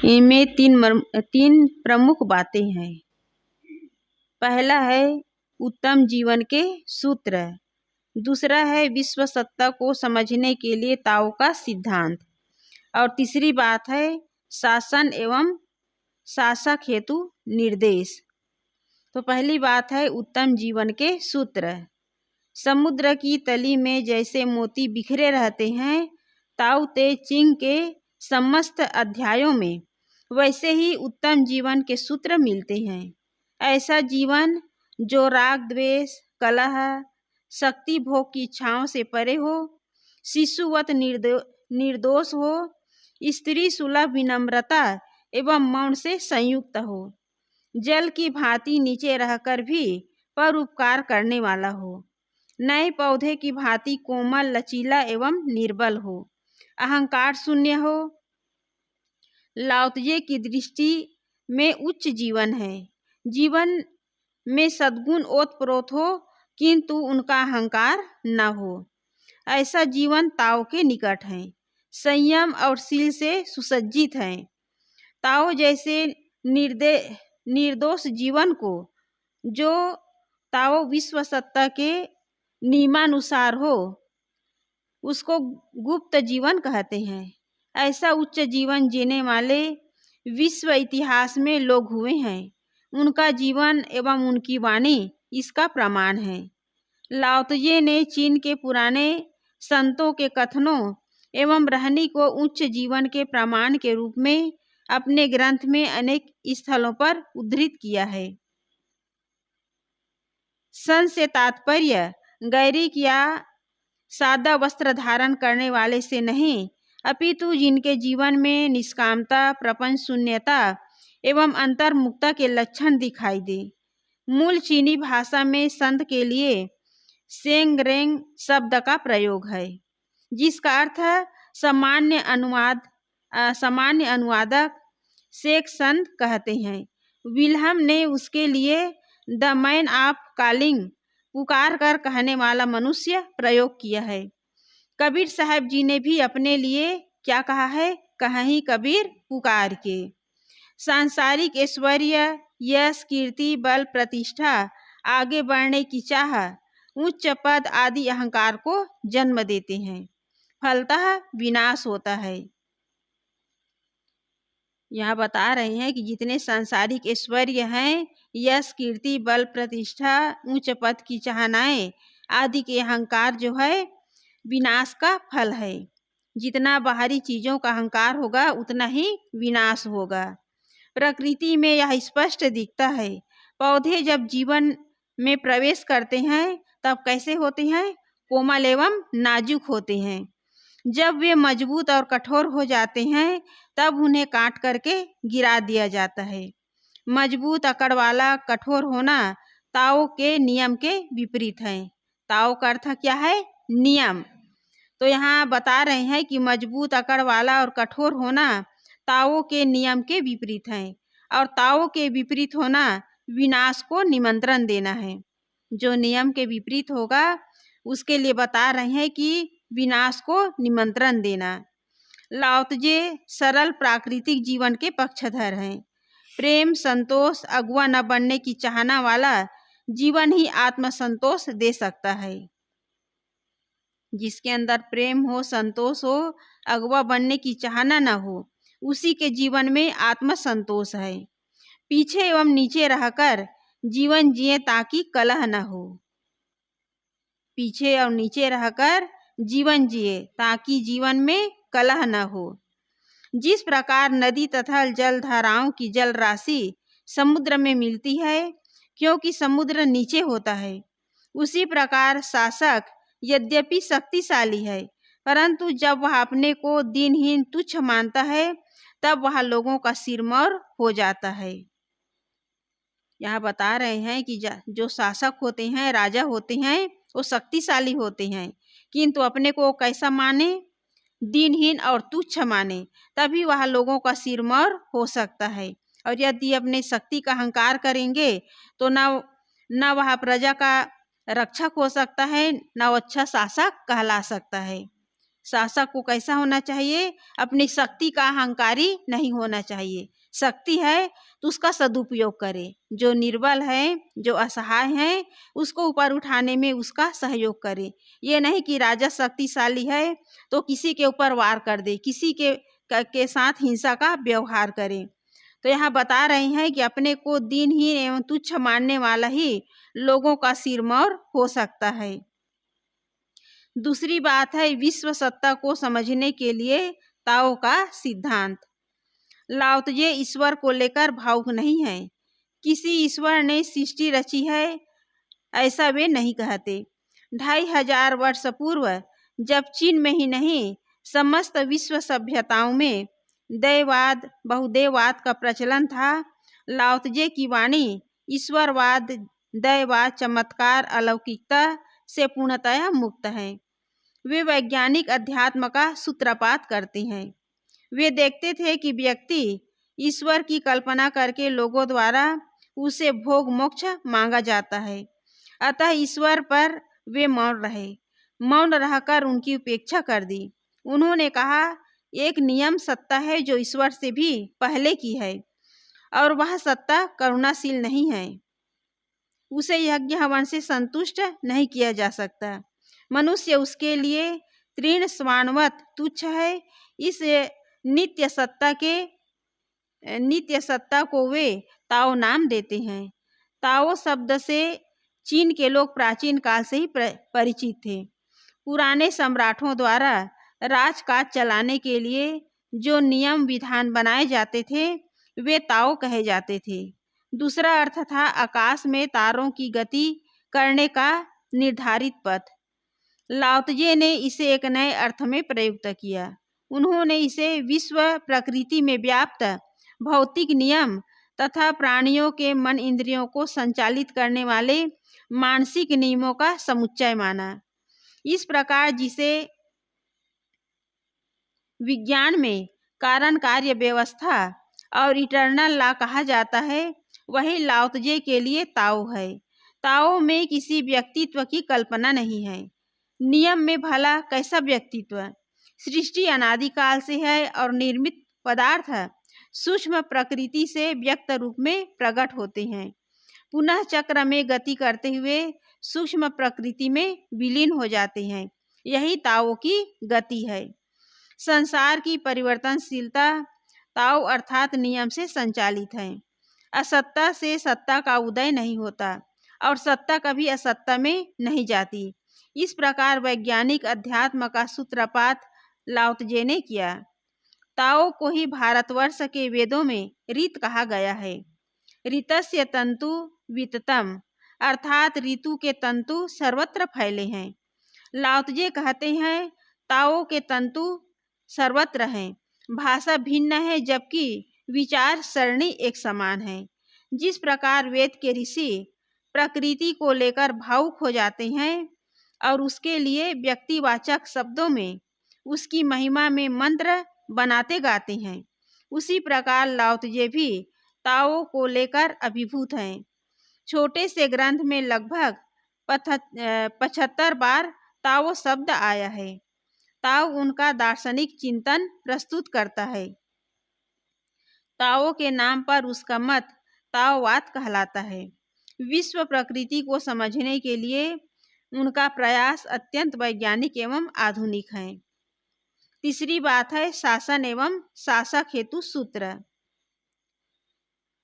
इनमें तीन प्रमुख बातें हैं। पहला है उत्तम जीवन के सूत्र, दूसरा है विश्व सत्ता को समझने के लिए ताओ का सिद्धांत, और तीसरी बात है शासन एवं शासक हेतु निर्देश। तो पहली बात है उत्तम जीवन के सूत्र। समुद्र की तली में जैसे मोती बिखरे रहते हैं ताओ ते चिंग के समस्त अध्यायों में, वैसे ही उत्तम जीवन के सूत्र मिलते हैं। ऐसा जीवन जो राग द्वेष कलह शक्ति भोग की इच्छाओं से परे हो, शिशुवत निर्दोष हो, स्त्री सुलभ विनम्रता एवं मौन से संयुक्त हो, जल की भांति नीचे रहकर भी परोपकार करने वाला हो, नए पौधे की भांति कोमल लचीला एवं निर्बल हो, अहंकार शून्य हो। लाओत्जे की दृष्टि में उच्च जीवन है जीवन में सद्गुण ओतप्रोत हो किंतु उनका अहंकार न हो। ऐसा जीवन ताओ के निकट है, संयम और शील से सुसज्जित है। ताओ जैसे निर्दोष जीवन को, जो ताओ विश्व सत्ता के नियमानुसार हो, उसको गुप्त जीवन कहते हैं। ऐसा उच्च जीवन जीने वाले विश्व इतिहास में लोग हुए हैं, उनका जीवन एवं उनकी वाणी इसका प्रमाण है। लाओत्जे ने चीन के पुराने संतों के कथनों एवं रहनी को उच्च जीवन के प्रमाण के रूप में अपने ग्रंथ में अनेक स्थलों पर उद्धृत किया है। सन से तात्पर्य गैरिक या सादा वस्त्र धारण करने वाले से नहीं, अपितु जिनके जीवन में निष्कामता, प्रपंच शून्यता एवं अंतर्मुक्ता के लक्षण दिखाई दे। मूल चीनी भाषा में संत के लिए सेंग रेंग शब्द का प्रयोग है, जिसका अर्थ सामान्य अनुवादक शेख संत कहते हैं। विल्हम ने उसके लिए द मैन ऑफ कॉलिंग पुकार कर कहने वाला मनुष्य प्रयोग किया है। कबीर साहब जी ने भी अपने लिए क्या कहा है, कहीं कबीर पुकार के। सांसारिक ऐश्वर्य यश कीर्ति बल प्रतिष्ठा आगे बढ़ने की चाह उच्च पद आदि अहंकार को जन्म देते हैं, फलतः विनाश होता है। यहाँ बता रहे हैं कि जितने सांसारिक ऐश्वर्य हैं, यश कीर्ति बल प्रतिष्ठा उच्च पद की चाहनाएं आदि के अहंकार जो है विनाश का फल है। जितना बाहरी चीजों का अहंकार होगा उतना ही विनाश होगा। प्रकृति में यह स्पष्ट दिखता है। पौधे जब जीवन में प्रवेश करते हैं तब कैसे होते हैं, कोमल एवं नाजुक होते हैं। जब वे मजबूत और कठोर हो जाते हैं तब उन्हें काट करके गिरा दिया जाता है। मजबूत अकड़ वाला कठोर होना ताओ के नियम के विपरीत है। ताओ का अर्थ क्या है, नियम। तो यहाँ बता रहे हैं कि मजबूत अकड़ वाला और कठोर होना ताओ के नियम के विपरीत है, और ताओ के विपरीत होना विनाश को निमंत्रण देना है। जो नियम के विपरीत होगा उसके लिए बता रहे हैं कि विनाश को निमंत्रण देना। लाओत्जे सरल प्राकृतिक जीवन के पक्षधर हैं। प्रेम संतोष अगुआ न बनने की चाहना वाला जीवन ही आत्मसंतोष दे सकता है। जिसके अंदर प्रेम हो, संतोष हो, अगुआ बनने की चाहना न हो, उसी के जीवन में आत्मसंतोष है। पीछे एवं नीचे रहकर जीवन जिए ताकि कलह न हो। पीछे और नीचे रहकर जीवन जिए ताकि जीवन में कलह न हो। जिस प्रकार नदी तथा जल धाराओं की जल राशि समुद्र में मिलती है क्योंकि समुद्र नीचे होता है, उसी प्रकार शासक यद्यपि शक्तिशाली है परंतु जब वह अपने को दीनहीन तुच्छ मानता है तब वह लोगों का सिरमौर हो जाता है। यहाँ बता रहे हैं कि जो शासक होते हैं, राजा होते हैं, वो शक्तिशाली होते हैं किंतु अपने को कैसा माने, दीनहीन और तुच्छ माने, तभी वह लोगों का सिरमौर हो सकता है। और यदि अपने शक्ति का अहंकार करेंगे तो न वह प्रजा का रक्षक हो सकता है, न वो अच्छा शासक कहला सकता है। शासक को कैसा होना चाहिए? अपनी शक्ति का अहंकारी नहीं होना चाहिए। शक्ति है तो उसका सदुपयोग करे। जो निर्बल है, जो असहाय है, उसको ऊपर उठाने में उसका सहयोग करे। ये नहीं कि राजा शक्तिशाली है तो किसी के ऊपर वार कर दे, किसी के साथ हिंसा का व्यवहार करे। तो यहाँ बता रहे हैं कि अपने को दीनहीन एवं तुच्छ मानने वाला ही लोगों का सिरमौर हो सकता है। दूसरी बात है विश्व सत्ता को समझने के लिए ताओ का सिद्धांत। लाओत्जे ईश्वर को लेकर भावुक नहीं है। किसी ईश्वर ने सृष्टि रची है ऐसा वे नहीं कहते। 2500 वर्ष पूर्व जब चीन में ही नहीं समस्त विश्व सभ्यताओं में दैववाद बहुदेववाद का प्रचलन था, लाओत्जे की वाणी ईश्वरवाद, दैववाद, चमत्कार, अलौकिकता से पूर्णतया मुक्त है। वे वैज्ञानिक अध्यात्म का सूत्रपात करते हैं। वे देखते थे कि व्यक्ति ईश्वर की कल्पना करके लोगों द्वारा उसे भोग मोक्ष मांगा जाता है। अतः ईश्वर पर वे मौन रहकर उनकी उपेक्षा कर दी। उन्होंने कहा एक नियम सत्ता है जो ईश्वर से भी पहले की है और वह सत्ता करुणाशील नहीं है। उसे यज्ञ हवन से संतुष्ट नहीं किया जा सकता। मनुष्य उसके लिए तृण स्वानवत तुच्छ है। इस नित्य सत्ता को वे ताओ नाम देते हैं। ताओ शब्द से चीन के लोग प्राचीन काल से ही परिचित थे। पुराने सम्राटों द्वारा राजकाज चलाने के लिए जो नियम विधान बनाए जाते थे वे ताओ कहे जाते थे। दूसरा अर्थ था आकाश में तारों की गति करने का निर्धारित पथ। लाओत्जे ने इसे एक नए अर्थ में प्रयुक्त किया। उन्होंने इसे विश्व प्रकृति में व्याप्त भौतिक नियम तथा प्राणियों के मन इंद्रियों को संचालित करने वाले मानसिक नियमों का समुच्चय माना। इस प्रकार जिसे विज्ञान में कारण कार्य व्यवस्था और इटर्नल लॉ कहा जाता है, वही लाओत्जे के लिए ताओ है। ताओ में किसी व्यक्तित्व की कल्पना नहीं है। नियम में भला कैसा व्यक्तित्व? सृष्टि अनादिकाल से है और निर्मित पदार्थ सूक्ष्म प्रकृति से व्यक्त रूप में प्रकट होते हैं, पुनः चक्र में गति करते हुए सूक्ष्म प्रकृति में विलीन हो जाते हैं। यही ताओ की गति है। संसार की परिवर्तनशीलता ताओ अर्थात नियम से संचालित है। असत्ता से सत्ता का उदय नहीं होता और सत्ता कभी असत्ता में नहीं जाती। इस प्रकार वैज्ञानिक अध्यात्म का सूत्रपात लाओत्जे ने किया। ताओ को ही भारतवर्ष के वेदों में ऋत कहा गया है। ऋतस्य तंतु विततम अर्थात ऋतु के तंतु सर्वत्र फैले हैं। लाओत्जे कहते हैं ताओ के तंतु सर्वत्र हैं। भाषा भिन्न है जबकि विचार सरणी एक समान है। जिस प्रकार वेद के ऋषि प्रकृति को लेकर भावुक हो जाते हैं और उसके लिए व्यक्तिवाचक शब्दों में उसकी महिमा में मंत्र बनाते गाते हैं, उसी प्रकार लाओत्जे भी ताओ को लेकर अभिभूत हैं। छोटे से ग्रंथ में लगभग 75 बार ताओ शब्द आया है। ताओ उनका दार्शनिक चिंतन प्रस्तुत करता है। ताओ के नाम पर उसका मत ताओवाद कहलाता है। विश्व प्रकृति को समझने के लिए उनका प्रयास अत्यंत वैज्ञानिक एवं आधुनिक है। तीसरी बात है शासन एवं शासक हेतु सूत्र।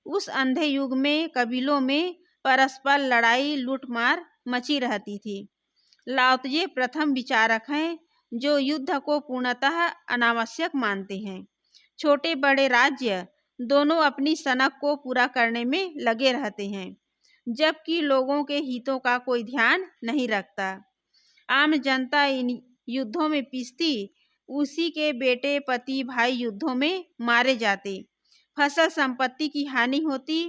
उस अंधे युग में कबीलों में परस्पर लड़ाई लूटमार मची रहती थी। लाओत्जे प्रथम विचारक हैं जो युद्ध को पूर्णतः अनावश्यक मानते हैं। छोटे बड़े राज्य दोनों अपनी सनक को पूरा करने में लगे रहते हैं, जबकि लोगों के हितों का कोई ध्यान नहीं रखता। आम जनता इन युद्धों में पिसती, उसी के बेटे पति भाई युद्धों में मारे जाते, फसल संपत्ति की हानि होती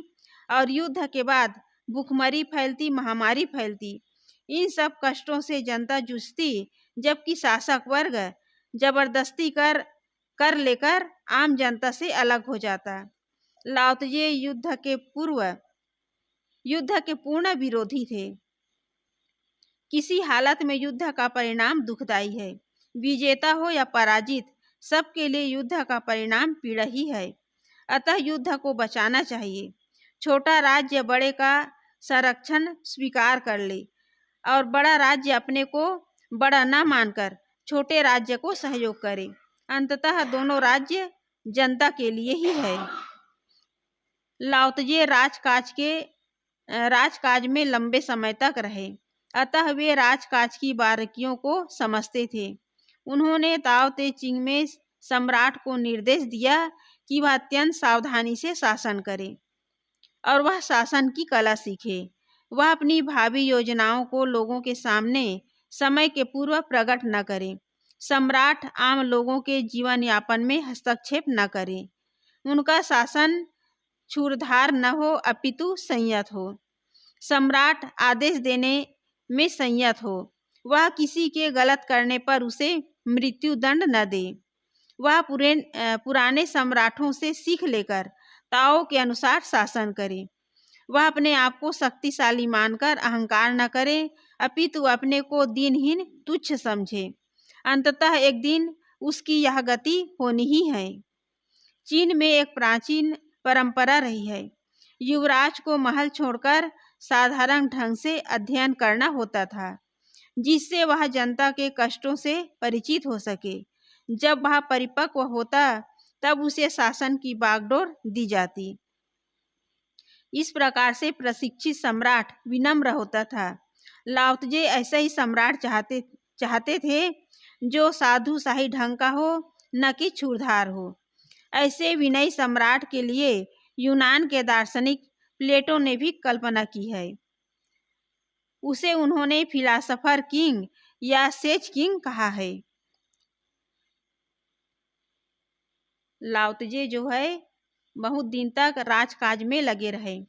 और युद्ध के बाद भूखमरी फैलती, महामारी फैलती। इन सब कष्टों से जनता जूझती, जबकि शासक वर्ग जबरदस्ती कर लेकर आम जनता से अलग हो जाता। लाओत्जे युद्ध के पूर्ण विरोधी थे। किसी हालत में युद्ध का परिणाम दुखदायी है। विजेता हो या पराजित, सबके लिए युद्ध का परिणाम पीड़ा ही है। अतः युद्ध को बचाना चाहिए। छोटा राज्य बड़े का संरक्षण स्वीकार कर ले और बड़ा राज्य अपने को बड़ा न मानकर छोटे राज्य को सहयोग करे। अंततः दोनों राज्य जनता के लिए ही है। लाओत्जे राजकाज में लंबे समय तक रहे, अतः वे राजकाज की बारीकियों को समझते थे। उन्होंने ताओ ते चिंग में सम्राट को निर्देश दिया कि वह अत्यंत सावधानी से शासन करे और वह शासन की कला सीखे। वह अपनी भावी योजनाओं को लोगों के सामने समय के पूर्व प्रकट न करे। सम्राट आम लोगों के जीवन यापन में हस्तक्षेप न करे। उनका शासन क्षुरधार न हो अपितु संयत हो। सम्राट आदेश देने में संयत हो। वह किसी के गलत करने पर उसे मृत्यु दंड न दे। वह पुराने सम्राटों से सीख लेकर ताओ के अनुसार शासन करे। वह अपने आप को शक्तिशाली मानकर अहंकार न करे, अपितु अपने को दीनहीन तुच्छ समझे। अंततः एक दिन उसकी यह गति होनी ही है। चीन में एक प्राचीन परंपरा रही है। युवराज को महल छोड़कर साधारण ढंग से अध्ययन करना होता था, जिससे वह जनता के कष्टों से परिचित हो सके। जब वह परिपक्व होता तब उसे शासन की बागडोर दी जाती। इस प्रकार से प्रशिक्षित सम्राट विनम्र होता था। लाओत्जे ऐसा ही सम्राट चाहते थे, जो साधु शाही ढंग का हो, न कि क्षुरधार हो। ऐसे विनयी सम्राट के लिए यूनान के दार्शनिक प्लेटो ने भी कल्पना की है। उसे उन्होंने फिलासफर किंग या सेज किंग कहा है। लाओत्जे जो है बहुत दिन तक राजकाज में लगे रहे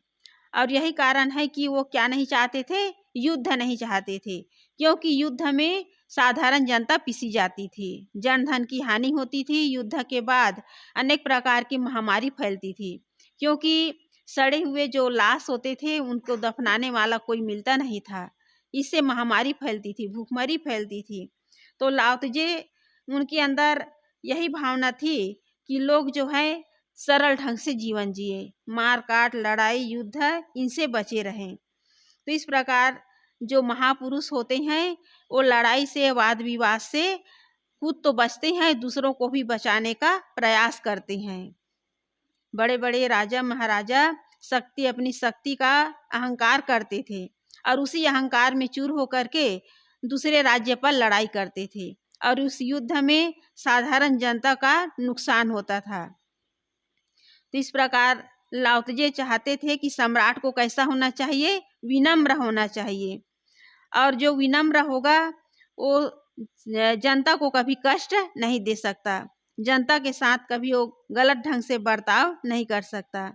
और यही कारण है कि वो क्या नहीं चाहते थे, युद्ध नहीं चाहते थे, क्योंकि युद्ध में साधारण जनता पिसी जाती थी, जन धन की हानि होती थी। युद्ध के बाद अनेक प्रकार की महामारी फैलती थी, क्योंकि सड़े हुए जो लाश होते थे उनको दफनाने वाला कोई मिलता नहीं था। इससे महामारी फैलती थी, भूखमरी फैलती थी। तो लाओत्जे उनके अंदर यही भावना थी कि लोग जो है सरल ढंग से जीवन जिए, मार काट लड़ाई युद्ध इनसे बचे रहें। तो इस प्रकार जो महापुरुष होते हैं वो लड़ाई से वाद विवाद से खुद तो बचते हैं, दूसरों को भी बचाने का प्रयास करते हैं। बड़े बड़े राजा महाराजा अपनी शक्ति का अहंकार करते थे और उसी अहंकार में चूर होकर के दूसरे राज्य पर लड़ाई करते थे और उस युद्ध में साधारण जनता का नुकसान होता था। तो इस प्रकार लाओत्जे चाहते थे कि सम्राट को कैसा होना चाहिए, विनम्र होना चाहिए, और जो विनम्र होगा वो जनता को कभी कष्ट नहीं दे सकता, जनता के साथ कभी वो गलत ढंग से बर्ताव नहीं कर सकता।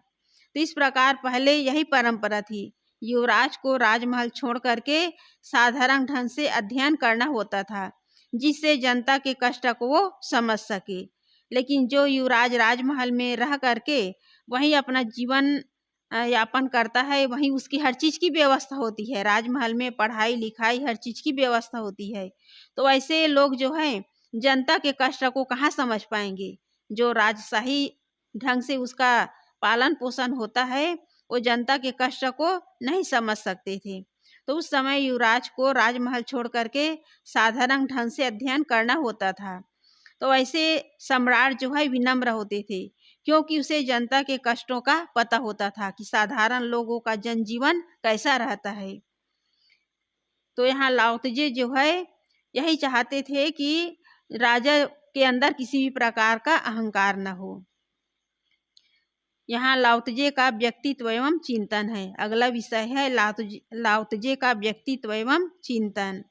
तो इस प्रकार पहले यही परंपरा थी, युवराज को राजमहल छोड़ करके साधारण ढंग से अध्ययन करना होता था, जिससे जनता के कष्ट को वो समझ सके। लेकिन जो युवराज राजमहल में रह करके वहीं अपना जीवन यापन करता है, वहीं उसकी हर चीज़ की व्यवस्था होती है, राजमहल में पढ़ाई लिखाई हर चीज़ की व्यवस्था होती है। तो ऐसे लोग जो हैं जनता के कष्ट को कहाँ समझ पाएंगे। जो राजशाही ढंग से उसका पालन पोषण होता है वो जनता के कष्ट को नहीं समझ सकते थे। तो उस समय युवराज को राजमहल छोड़ करके साधारण ढंग से अध्ययन करना होता था। तो ऐसे सम्राट जो है विनम्र होते थे, क्योंकि उसे जनता के कष्टों का पता होता था कि साधारण लोगों का जनजीवन कैसा रहता है। तो यहाँ लाओत्जे जो है यही चाहते थे कि राजा के अंदर किसी भी प्रकार का अहंकार न हो। यहाँ लाओत्जे का व्यक्तित्व एवं चिंतन है। अगला विषय है लाओत्जे का व्यक्तित्व एवं चिंतन।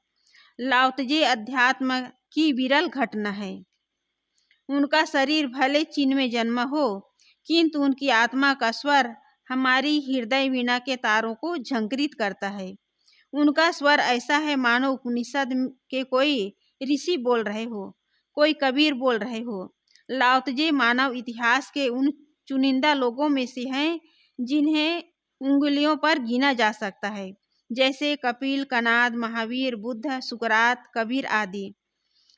लाओत्जे अध्यात्म की विरल घटना है। उनका शरीर भले चीन में जन्मा हो, किंतु उनकी आत्मा का स्वर हमारी हृदय वीणा के तारों को झंकृत करता है। उनका स्वर ऐसा है मानो उपनिषद के कोई ऋषि बोल रहे हो, कोई कबीर बोल रहे हो। लाओत्जे मानव इतिहास के उन चुनिंदा लोगों में से हैं जिन्हें उंगलियों पर गिना जा सकता है, जैसे कपिल, कनाद, महावीर, बुद्ध, सुकरात, कबीर आदि।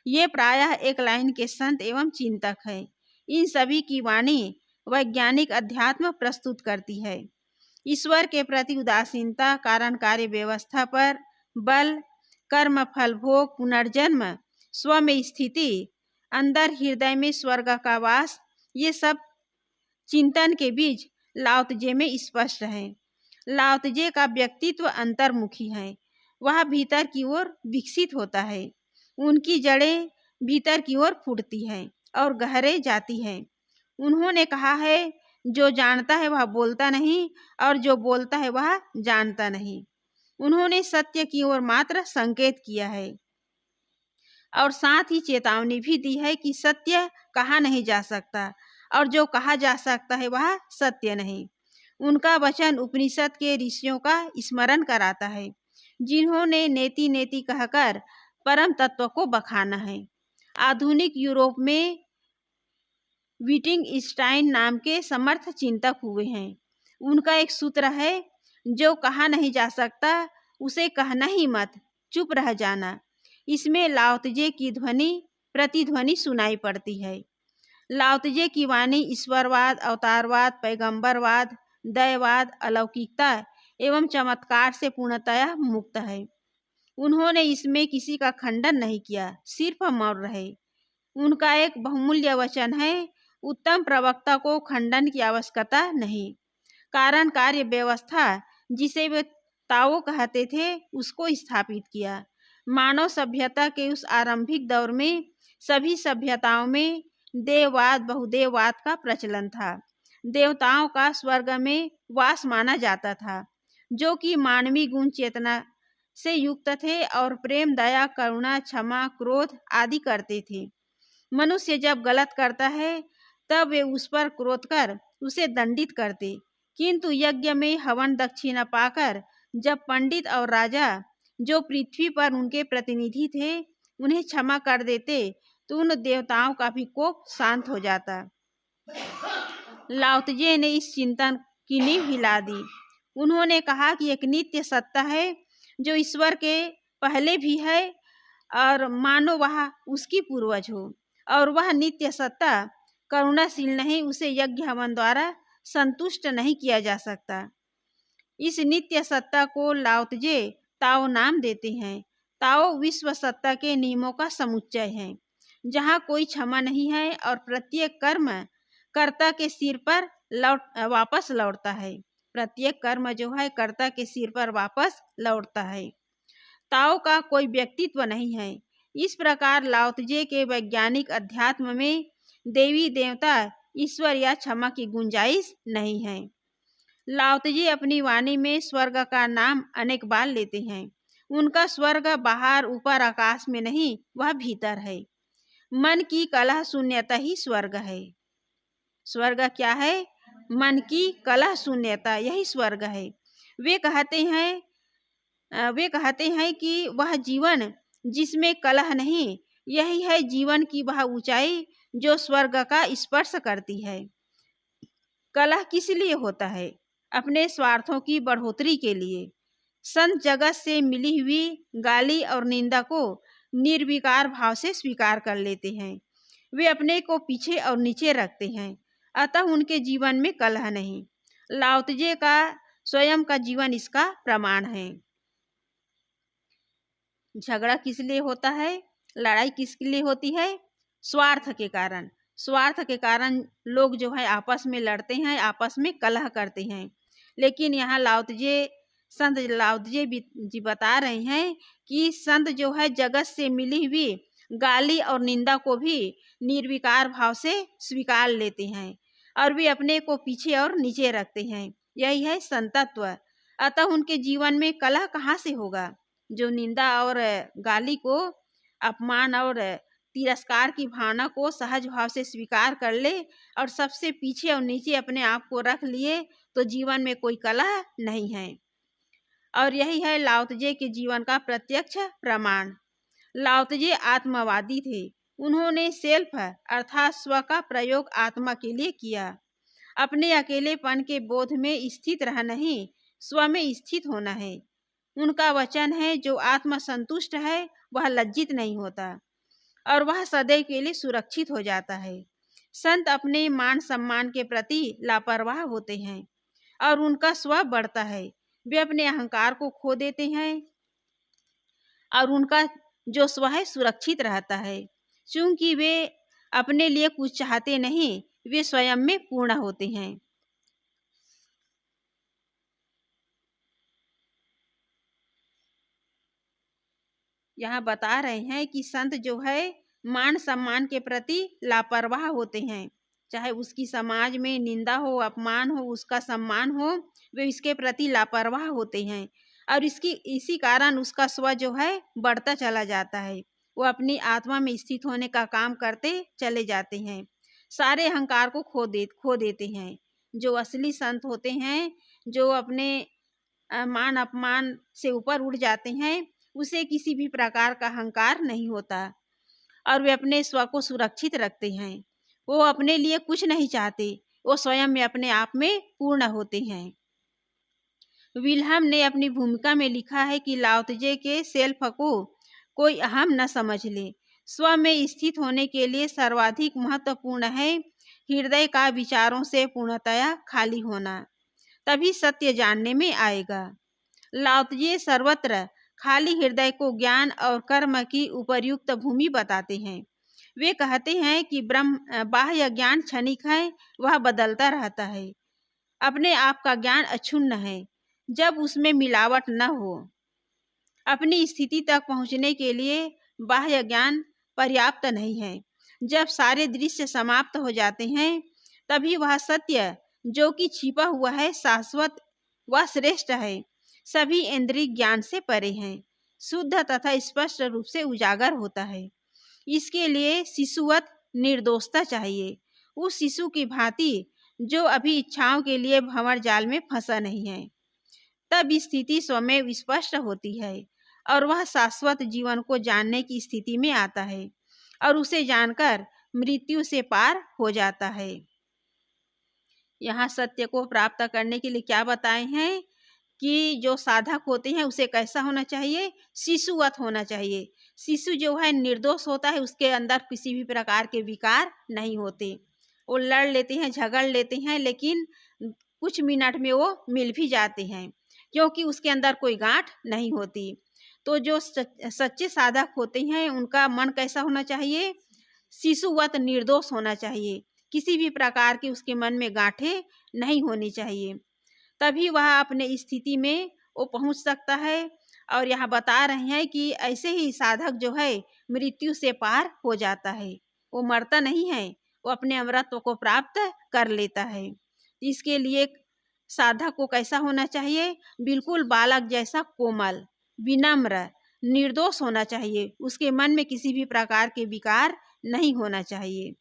ये प्रायः एक लाइन के संत एवं चिंतक है। इन सभी की वाणी वैज्ञानिक अध्यात्म प्रस्तुत करती है। ईश्वर के प्रति उदासीनता, कारण कार्य व्यवस्था पर बल, कर्म फल भोग, पुनर्जन्म, स्व में स्थिति, अंदर हृदय में स्वर्ग का वास, ये सब चिंतन के बीज लाओत्जे में स्पष्ट है। लाओत्जे का व्यक्तित्व अंतर्मुखी है, वह भीतर की ओर विकसित होता है। उनकी जड़ें भीतर की ओर फूटती हैं और गहरे जाती हैं। उन्होंने कहा है, जो जानता है वह बोलता नहीं और जो बोलता है वह जानता नहीं। उन्होंने सत्य की ओर मात्र संकेत किया है और साथ ही चेतावनी भी दी है कि सत्य कहा नहीं जा सकता और जो कहा जा सकता है वह सत्य नहीं। उनका वचन उपनिषद के ऋषियों का स्मरण कराता है, जिन्होंने नेति नेति कहकर परम तत्व को बखाना है। आधुनिक यूरोप में विटिंगस्टाइन नाम के समर्थ चिंतक हुए हैं। उनका एक सूत्र है, जो कहा नहीं जा सकता उसे कहना ही मत, चुप रह जाना। इसमें लाओत्जे की ध्वनि प्रतिध्वनि सुनाई पड़ती है। लाओत्जे की वाणी ईश्वरवाद, अवतारवाद, पैगंबरवाद, दैववाद, अलौकिकता एवं चमत्कार से पूर्णतया मुक्त है। उन्होंने इसमें किसी का खंडन नहीं किया, सिर्फ मौन रहे। उनका एक बहुमूल्य वचन है, उत्तम प्रवक्ता को खंडन की आवश्यकता नहीं। कारण कार्य व्यवस्था, जिसे वे ताओ कहते थे, उसको स्थापित किया। मानव सभ्यता के उस आरंभिक दौर में सभी सभ्यताओं में देववाद बहुदेववाद का प्रचलन था। देवताओं का स्वर्ग में वास माना जाता था, जो कि मानवीय गुण चेतना से युक्त थे और प्रेम, दया, करुणा, क्षमा, क्रोध आदि करते थे। मनुष्य जब गलत करता है तब वे उस पर क्रोध कर उसे दंडित करते, किंतु यज्ञ में हवन दक्षिणा पाकर जब पंडित और राजा, जो पृथ्वी पर उनके प्रतिनिधि थे, उन्हें क्षमा कर देते तो उन देवताओं का भी कोप शांत हो जाता। लाओत्जे ने इस चिंतन की नींव हिला दी। उन्होंने कहा कि एक नित्य सत्ता है जो ईश्वर के पहले भी है और मानो वह उसकी पूर्वज हो, और वह नित्य सत्ता करुणाशील नहीं, उसे यज्ञ हवन द्वारा संतुष्ट नहीं किया जा सकता। इस नित्य सत्ता को लाओत्जे ताओ नाम देते हैं। ताओ विश्व सत्ता के नियमों का समुच्चय है, जहाँ कोई क्षमा नहीं है और प्रत्येक कर्म कर्ता के सिर पर वापस लौटता है। प्रत्येक कर्म जो है कर्ता के सिर पर वापस लौटता है। ताओ का कोई व्यक्तित्व नहीं है। इस प्रकार लाओत्जे के वैज्ञानिक अध्यात्म में देवी देवता, ईश्वर या क्षमा की गुंजाइश नहीं है। लाओत्जे अपनी वाणी में स्वर्ग का नाम अनेक बार लेते हैं। उनका स्वर्ग बाहर ऊपर आकाश में नहीं, वह भीतर है। मन की कलह शून्यता ही स्वर्ग है। स्वर्ग क्या है? मन की कलह शून्यता, यही स्वर्ग है। वे कहते हैं कि वह जीवन जिसमें कलह नहीं, यही है जीवन की वह ऊंचाई जो स्वर्ग का स्पर्श करती है। कलह किस लिए होता है? अपने स्वार्थों की बढ़ोतरी के लिए। संत जगत से मिली हुई गाली और निंदा को निर्विकार भाव से स्वीकार कर लेते हैं। वे अपने को पीछे और नीचे रखते हैं, अतः उनके जीवन में कलह नहीं। लाओत्जे का स्वयं का जीवन इसका प्रमाण है। झगड़ा किस लिए होता है? लड़ाई किसके लिए होती है? स्वार्थ के कारण। स्वार्थ के कारण लोग जो है आपस में लड़ते हैं, आपस में कलह करते हैं। लेकिन यहाँ संत लाओत्जे जी बता रहे हैं कि संत जो है जगत से मिली हुई गाली और निंदा को भी निर्विकार भाव से स्वीकार लेते हैं और वे अपने को पीछे और नीचे रखते हैं। यही है संतत्व। अतः उनके जीवन में कलह कहाँ से होगा? जो निंदा और गाली को, अपमान और तिरस्कार की भावना को सहज भाव से स्वीकार कर ले और सबसे पीछे और नीचे अपने आप को रख लिए, तो जीवन में कोई कलह नहीं है। और यही है लाओत्जे के जीवन का प्रत्यक्ष प्रमाण। लाओत्जे आत्मवादी थे। उन्होंने सेल्फ अर्थात स्व का प्रयोग आत्मा के लिए किया। अपने अकेलेपन के बोध में स्थित रहना नहीं, स्व में स्थित होना है। उनका वचन है, जो आत्म संतुष्ट है वह लज्जित नहीं होता। और वह सदैव के लिए सुरक्षित हो जाता है। संत अपने मान सम्मान के प्रति लापरवाह होते हैं और उनका स्व बढ़ता है। वे अपने अहंकार को खो देते हैं और उनका जो स्व है सुरक्षित रहता है, क्योंकि वे अपने लिए कुछ चाहते नहीं, वे स्वयं में पूर्ण होते हैं। यहाँ बता रहे हैं कि संत जो है मान सम्मान के प्रति लापरवाह होते हैं, चाहे उसकी समाज में निंदा हो, अपमान हो, उसका सम्मान हो, वे इसके प्रति लापरवाह होते हैं और इसी कारण उसका स्व जो है बढ़ता चला जाता है। वो अपनी आत्मा में स्थित होने का काम करते चले जाते हैं, सारे अहंकार को खो देते हैं। जो असली संत होते हैं, जो अपने मान अपमान से ऊपर उठ जाते हैं, उसे किसी भी प्रकार का अहंकार नहीं होता और वे अपने स्व को सुरक्षित रखते हैं। वो अपने लिए कुछ नहीं चाहते, वो स्वयं में अपने आप में पूर्ण होते हैं। विल्हम ने अपनी भूमिका में लिखा है कि लाओत्जे के सेल्फ को कोई अहम न समझ ले। स्व में स्थित होने के लिए सर्वाधिक महत्वपूर्ण है हृदय का विचारों से पूर्णतया खाली होना, तभी सत्य जानने में आएगा। लाओत्जे सर्वत्र खाली हृदय को ज्ञान और कर्म की उपर्युक्त भूमि बताते हैं। वे कहते हैं कि ब्रह्म बाह्य ज्ञान क्षणिक है, वह बदलता रहता है। अपने आप का ज्ञान अक्षुण्ण है, जब उसमें मिलावट न हो। अपनी स्थिति तक पहुंचने के लिए बाह्य ज्ञान पर्याप्त नहीं है। जब सारे दृश्य समाप्त हो जाते हैं, तभी वह सत्य जो कि छिपा हुआ है शाश्वत व श्रेष्ठ है, सभी इंद्रिय ज्ञान से परे हैं, शुद्ध तथा स्पष्ट रूप से उजागर होता है। इसके लिए शिशुवत निर्दोषता चाहिए, उस शिशु की भांति जो अभी इच्छाओं के लिए भंवर जाल में फंसा नहीं है। तब स्थिति स्वयं स्पष्ट होती है और वह शाश्वत जीवन को जानने की स्थिति में आता है और उसे जानकर मृत्यु से पार हो जाता है। यहाँ सत्य को प्राप्त करने के लिए क्या बताए हैं कि जो साधक होते हैं उसे कैसा होना चाहिए, शिशुवत होना चाहिए। शिशु जो है निर्दोष होता है, उसके अंदर किसी भी प्रकार के विकार नहीं होते। वो लड़ लेते हैं, झगड़ लेते हैं, लेकिन कुछ मिनट में वो मिल भी जाते हैं, क्योंकि उसके अंदर कोई गांठ नहीं होती। तो जो सच्चे साधक होते हैं उनका मन कैसा होना चाहिए, शिशुवत निर्दोष होना चाहिए। किसी भी प्रकार की उसके मन में गांठें नहीं होनी चाहिए, तभी वह अपने स्थिति में वो पहुंच सकता है। और यहाँ बता रहे हैं कि ऐसे ही साधक जो है मृत्यु से पार हो जाता है, वो मरता नहीं है, वो अपने अमरत्व को प्राप्त कर लेता है। इसके लिए साधक को कैसा होना चाहिए, बिल्कुल बालक जैसा कोमल, विनम्र, निर्दोष होना चाहिए। उसके मन में किसी भी प्रकार के विकार नहीं होना चाहिए।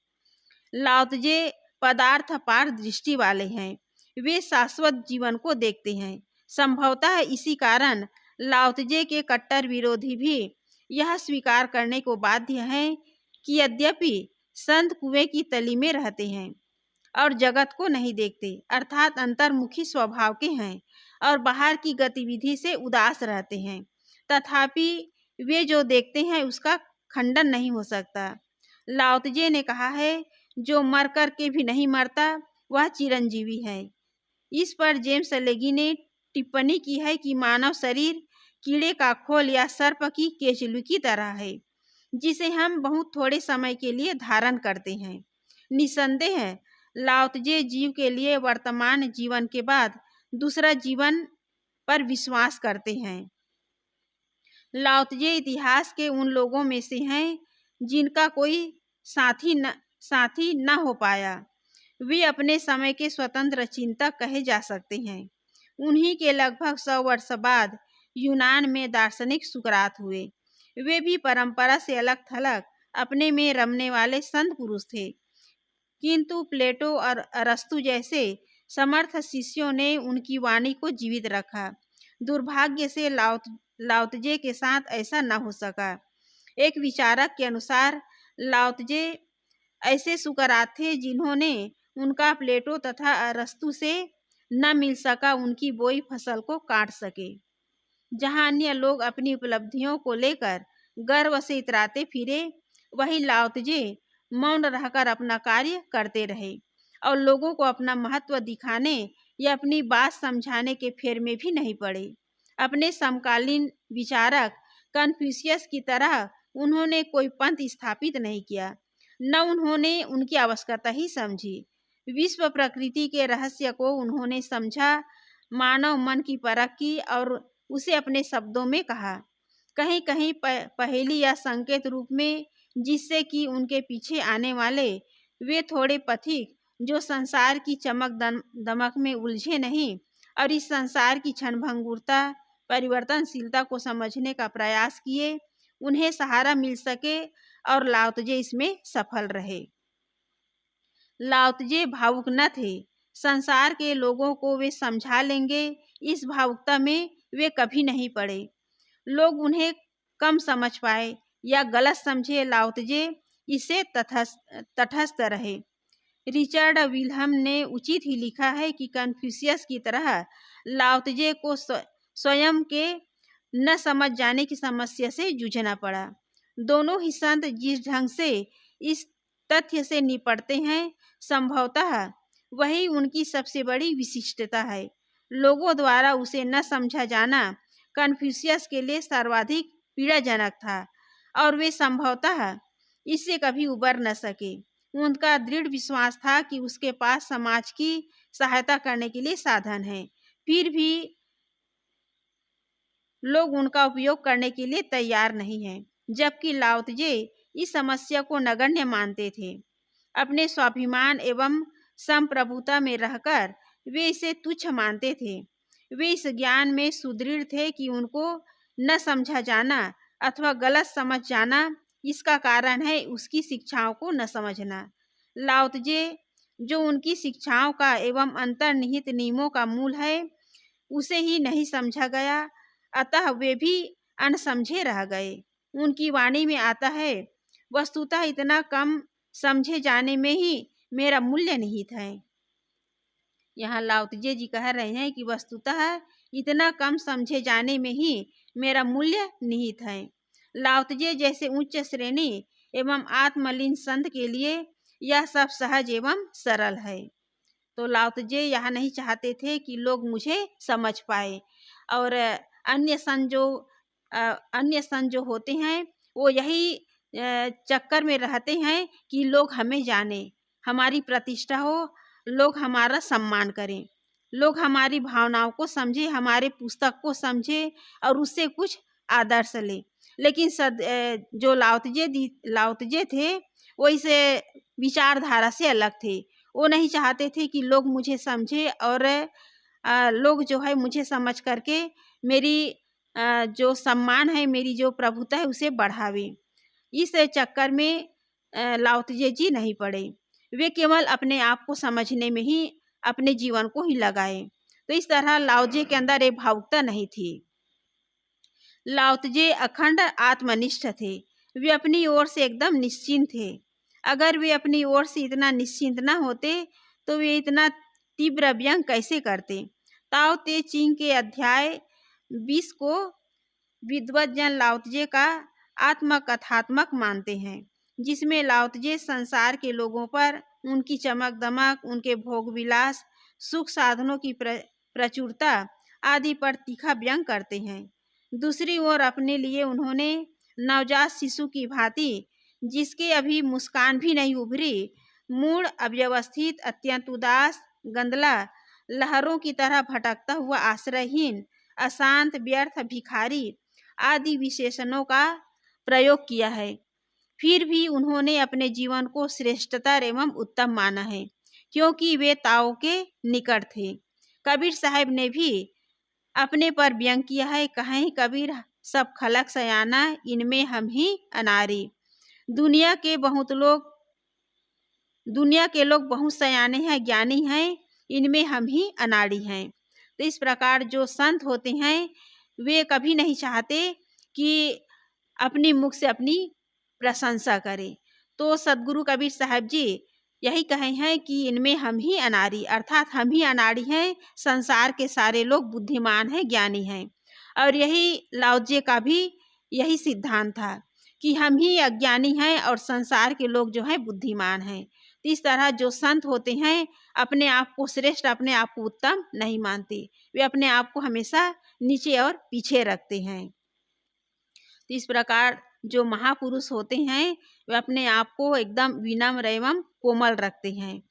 लाओत्जे पदार्थ पार दृष्टि वाले हैं, वे शाश्वत जीवन को देखते हैं। संभवतः इसी कारण लाओत्जे के कट्टर विरोधी भी यह स्वीकार करने को बाध्य हैं कि यद्यपि संत कुएं की तली में रहते हैं और जगत को नहीं देखते, अर्थात अंतर्मुखी स्वभाव के हैं और बाहर की गतिविधि से उदास रहते हैं, तथापि वे जो देखते हैं उसका खंडन नहीं हो सकता। लाओत्जे ने कहा है, जो मर कर के भी नहीं मरता वह चिरंजीवी है। इस पर जेम्स लेगी ने टिप्पणी की है कि मानव शरीर कीड़े का खोल या सर्प की केचुली की तरह है, जिसे हम बहुत थोड़े समय के लिए धारण करते हैं। निसंदेह लाओत्जे जीव के लिए वर्तमान जीवन के बाद दूसरा जीवन पर विश्वास करते हैं। लाओत्जे इतिहास के उन लोगों में से हैं जिनका कोई साथी न हो पाया। वे अपने समय के स्वतंत्र चिंतक कहे जा सकते हैं। उन्हीं के लगभग 100 वर्ष बाद यूनान में दार्शनिक सुकरात हुए। वे भी परंपरा से अलग थलग अपने में रमने वाले संत पुरुष थे, किंतु प्लेटो और अरस्तु जैसे समर्थ शिष्यों ने उनकी वाणी को जीवित रखा। दुर्भाग्य से लाओत्जे के साथ ऐसा न हो सका। एक विचारक के अनुसार लाओत्जे ऐसे सुकरात थे जिन्होंने उनका प्लेटो तथा अरस्तु से न मिल सका उनकी बोई फसल को काट सके। जहां अन्य लोग अपनी उपलब्धियों को लेकर गर्व से इतराते फिरे, वही लाओ तुझे मौन रहकर अपना कार्य करते रहे और लोगों को अपना महत्व दिखाने या अपनी बात समझाने के फेर में भी नहीं पड़े। अपने समकालीन विचारक कन्फ्यूशियस की तरह उन्होंने कोई पंथ स्थापित नहीं किया, न उन्होंने उनकी आवश्यकता ही समझी। विश्व प्रकृति के रहस्य को उन्होंने समझा, मानव मन की परख की और उसे अपने शब्दों में कहा, कहीं कहीं पहेली या संकेत रूप में, जिससे कि उनके पीछे आने वाले वे थोड़े पथिक जो संसार की चमक दमक में उलझे नहीं और इस संसार की क्षणभंगुरता परिवर्तनशीलता को समझने का प्रयास किए, उन्हें सहारा मिल सके और लाओ तुझे इसमें सफल रहे। लाओ तुझे भावुक न थे, संसार के लोगों को वे समझा लेंगे, इस भावुकता में वे कभी नहीं पड़े। लोग उन्हें कम समझ पाए या गलत समझे, लाओ तुझे इससे तटस्थ रहे। रिचर्ड विल्हम ने उचित ही लिखा है कि कन्फ्यूशियस की तरह लाओ तुझे को स्वयं के न समझ जाने की समस्या से जूझना पड़ा। दोनों ही संत जिस ढंग से इस तथ्य से निपटते हैं, संभवतः वही उनकी सबसे बड़ी विशिष्टता है। लोगों द्वारा उसे न समझा जाना कन्फ्यूशियस के लिए सर्वाधिक पीड़ाजनक था और वे संभवतः इससे कभी उबर न सके। उनका दृढ़ विश्वास था कि उसके पास समाज की सहायता करने के लिए साधन है, फिर भी लोग उनका उपयोग करने के लिए तैयार नहीं हैं, जबकि लाओ तुझे इस समस्या को नगण्य मानते थे। अपने स्वाभिमान एवं संप्रभुता में रहकर वे इसे तुच्छ मानते थे। वे इस ज्ञान में सुदृढ़ थे कि उनको न समझा जाना अथवा गलत समझ जाना, इसका कारण है उसकी शिक्षाओं को न समझना। लाओ तुझे जो उनकी शिक्षाओं का एवं अंतर्निहित नियमों का मूल है, उसे ही नहीं समझा गया, अतः वे भी अनसमझे रह गए। उनकी वाणी में आता है, वस्तुतः इतना कम समझे जाने में ही मेरा मूल्य निहित है। यहाँ लाओ तुझे जी कह रहे हैं कि वस्तुतः इतना कम समझे जाने में ही मेरा मूल्य निहित है। लाओ तुझे जैसे उच्च श्रेणी एवं आत्मलीन संत के लिए यह सब सहज एवं सरल है। तो लाओ तुझे यह नहीं चाहते थे कि लोग मुझे समझ पाए, और अन्य संत जो होते हैं वो यही चक्कर में रहते हैं कि लोग हमें जाने, हमारी प्रतिष्ठा हो, लोग हमारा सम्मान करें, लोग हमारी भावनाओं को समझे, हमारे पुस्तक को समझे और उससे कुछ आदर्श ले। लेकिन जो लाओ तुझे थे वो इस विचारधारा से अलग थे। वो नहीं चाहते थे कि लोग मुझे समझे और लोग जो है मुझे समझ करके मेरी जो सम्मान है, मेरी जो प्रभुता है उसे बढ़ावे। इस चक्कर में लाओ तुझे जी नहीं पड़े। वे केवल अपने आप को समझने में ही अपने जीवन को ही लगाए। तो इस तरह लाओ तुझे के अंदर एक भावुकता नहीं थी। लाओ तुझे अखंड आत्मनिष्ठ थे। वे अपनी ओर से एकदम निश्चिंत थे। अगर वे अपनी ओर से इतना निश्चिंत न होते तो वे इतना तीव्र व्यंग कैसे करते। ताओ ते चिंग के अध्याय 20 को विद्वत जन लाओ तुझे का आत्मकथात्मक मानते हैं, जिसमें लाओ तुझे संसार के लोगों पर उनकी चमक दमक, उनके भोग विलास, सुख साधनों की प्रचुरता आदि पर तीखा व्यंग करते हैं। दूसरी ओर अपने लिए उन्होंने नवजात शिशु की भांति, जिसके अभी मुस्कान भी नहीं उभरी, मूड अव्यवस्थित, अत्यंत उदास, गंदला, लहरों की तरह भटकता हुआ आश्रयहीन, अशांत, व्यर्थ, भिखारी आदि विशेषणों का प्रयोग किया है। फिर भी उन्होंने अपने जीवन को श्रेष्ठतर एवं उत्तम माना है, क्योंकि वे ताओ के निकट थे। कबीर साहब ने भी अपने पर व्यंग किया है, कहें कबीर सब खलक सयाना, इनमें हम ही अनारी। दुनिया के लोग बहुत सयाने हैं, ज्ञानी हैं, इनमें हम ही अनाड़ी हैं। तो इस प्रकार जो संत होते हैं वे कभी नहीं चाहते कि अपनी मुख से अपनी प्रशंसा करें। तो सदगुरु कबीर साहब जी यही कहे हैं कि इनमें हम ही अनाड़ी, अर्थात हम ही अनाड़ी हैं, संसार के सारे लोग बुद्धिमान हैं, ज्ञानी हैं। और यही लाओ तुझे का भी यही सिद्धांत था कि हम ही अज्ञानी हैं और संसार के लोग जो हैं बुद्धिमान हैं। तो इस तरह जो संत होते हैं अपने आप को श्रेष्ठ, अपने आप को उत्तम नहीं मानते, वे अपने आप को हमेशा नीचे और पीछे रखते हैं। तो इस प्रकार जो महापुरुष होते हैं वे अपने आप को एकदम विनम्र एवं कोमल रखते हैं।